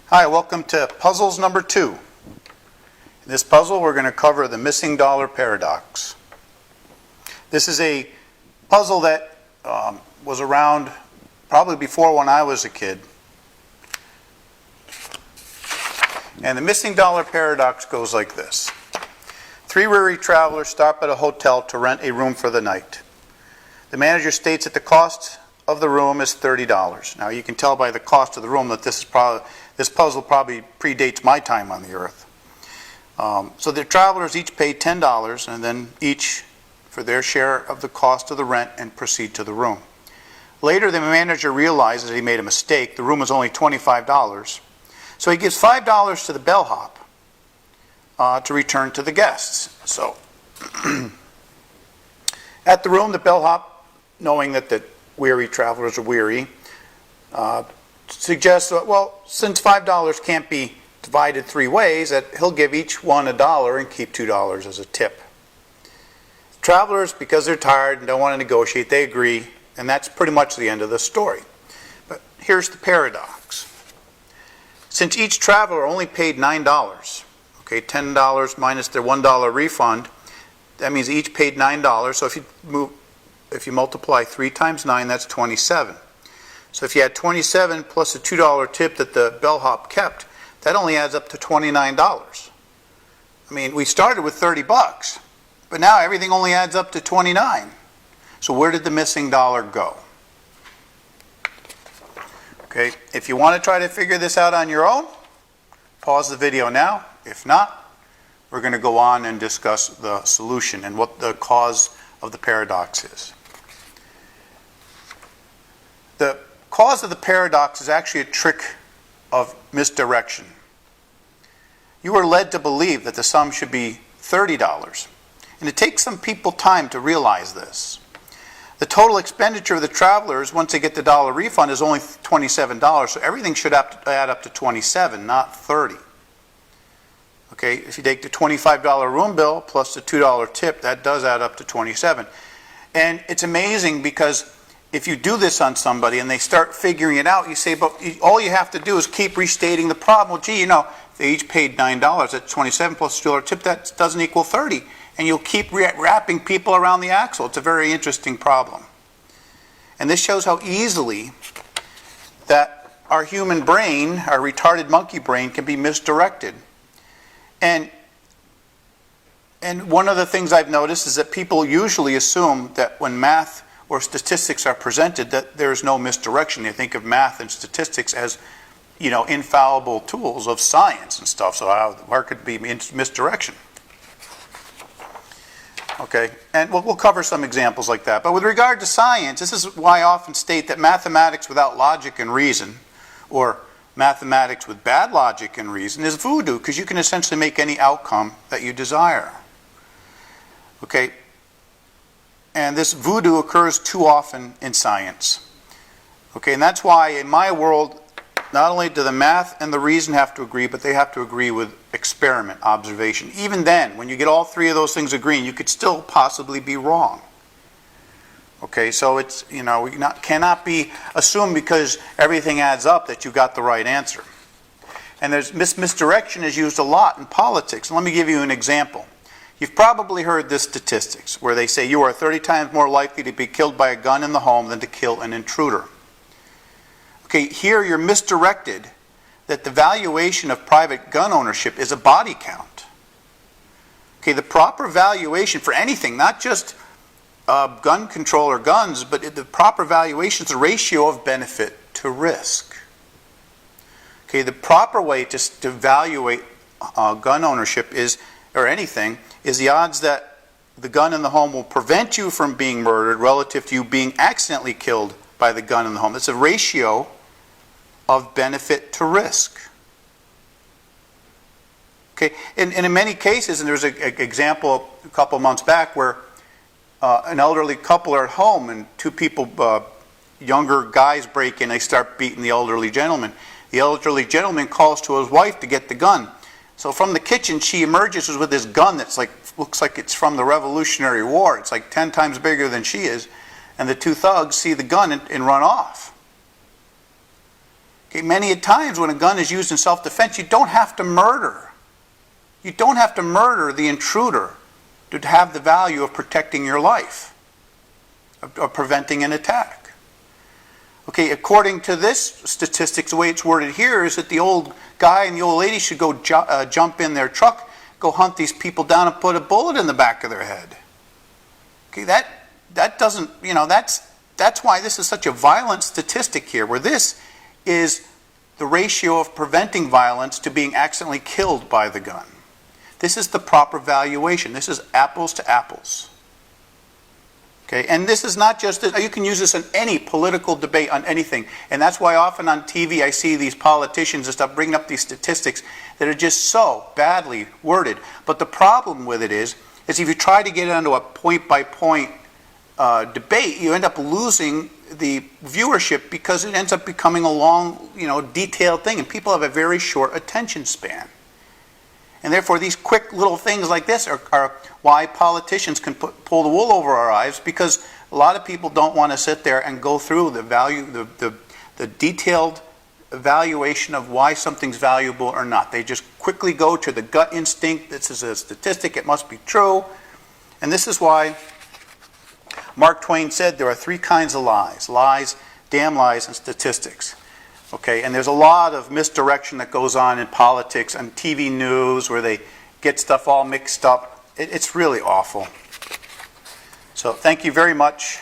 Hi, welcome to puzzles number 2. In this puzzle, we're going to cover the missing dollar paradox. This is a puzzle that was around probably before when I was a kid. And the missing dollar paradox goes like this. 3 weary travelers stop at a hotel to rent a room for the night. The manager states that the cost of the room is $30. Now you can tell by the cost of the room that this puzzle probably predates my time on the earth. So the travelers each pay $10 and then each for their share of the cost of the rent and proceed to the room. Later the manager realizes that he made a mistake. The room was only $25. So he gives $5 to the bellhop to return to the guests. So at the room, the bellhop, knowing that the weary travelers are weary, suggests that, well, since $5 can't be divided 3 ways, that he'll give each one $1 and keep $2 as a tip. Travelers, because they're tired and don't want to negotiate, they agree, and that's pretty much the end of the story. But here's the paradox. Since each traveler only paid $9, okay, $10 minus their $1 refund, that means each paid $9. So if you multiply 3 times 9, that's 27. So if you had 27 plus a $2 tip that the bellhop kept, that only adds up to $29. I mean, we started with 30 bucks, but now everything only adds up to 29. So where did the missing dollar go? Okay, if you want to try to figure this out on your own, pause the video now. If not, we're going to go on and discuss the solution and what the cause of the paradox is. The cause of the paradox is actually a trick of misdirection. You are led to believe that the sum should be $30, and it takes some people time to realize this. The total expenditure of the travelers, once they get the dollar refund, is only $27, so everything should add up to 27, not 30. Okay, if you take the $25 room bill plus the $2 tip, that does add up to 27. And it's amazing because if you do this on somebody and they start figuring it out, you say, but all you have to do is keep restating the problem. Well, gee, if they each paid $9, that's 27 plus $2 tip, that doesn't equal 30. And you'll keep wrapping people around the axle. It's a very interesting problem. And this shows how easily that our human brain, our retarded monkey brain, can be misdirected. And one of the things I've noticed is that people usually assume that when math or statistics are presented that there's no misdirection. They think of math and statistics as, infallible tools of science and stuff. So where could be misdirection? Okay, and we'll cover some examples like that. But with regard to science, this is why I often state that mathematics without logic and reason, or mathematics with bad logic and reason, is voodoo, because you can essentially make any outcome that you desire. Okay, and this voodoo occurs too often in science. Okay, and that's why in my world, not only do the math and the reason have to agree, but they have to agree with experiment, observation. Even then, when you get all 3 of those things agreeing, you could still possibly be wrong. Okay, so it's, cannot be assumed because everything adds up that you got the right answer. And misdirection is used a lot in politics. And let me give you an example. You've probably heard this statistics where they say you are 30 times more likely to be killed by a gun in the home than to kill an intruder. Okay, here you're misdirected that the valuation of private gun ownership is a body count. Okay, the proper valuation for anything, not just gun control or guns, but the proper valuation is the ratio of benefit to risk. Okay, the proper way to evaluate gun ownership is, or anything, is the odds that the gun in the home will prevent you from being murdered relative to you being accidentally killed by the gun in the home. It's a ratio of benefit to risk. Okay, and in many cases, and there's an example a couple months back where an elderly couple are at home and 2 people, younger guys, break in, they start beating the elderly gentleman. The elderly gentleman calls to his wife to get the gun. So from the kitchen, she emerges with this gun that's looks like it's from the Revolutionary War. It's like 10 times bigger than she is. And the 2 thugs see the gun and run off. Okay, many times when a gun is used in self-defense, you don't have to murder. You don't have to murder the intruder to have the value of protecting your life, of preventing an attack. Okay, according to this statistics, the way it's worded here is that the old guy and the old lady should go jump in their truck, go hunt these people down and put a bullet in the back of their head. Okay, that doesn't, that's why this is such a violent statistic here, where this is the ratio of preventing violence to being accidentally killed by the gun. This is the proper valuation. This is apples to apples. Okay, and this is not just, you can use this in any political debate on anything. And that's why often on TV I see these politicians and stuff bringing up these statistics that are just so badly worded. But the problem with it is if you try to get into a point-by-point debate, you end up losing the viewership because it ends up becoming a long, detailed thing. And people have a very short attention span. And therefore, these quick little things like this are why politicians can pull the wool over our eyes, because a lot of people don't want to sit there and go through the detailed evaluation of why something's valuable or not. They just quickly go to the gut instinct. This is a statistic. It must be true. And this is why Mark Twain said there are three kinds of lies: lies, damn lies, and statistics. Okay, and there's a lot of misdirection that goes on in politics and TV news where they get stuff all mixed up. It's really awful. So thank you very much.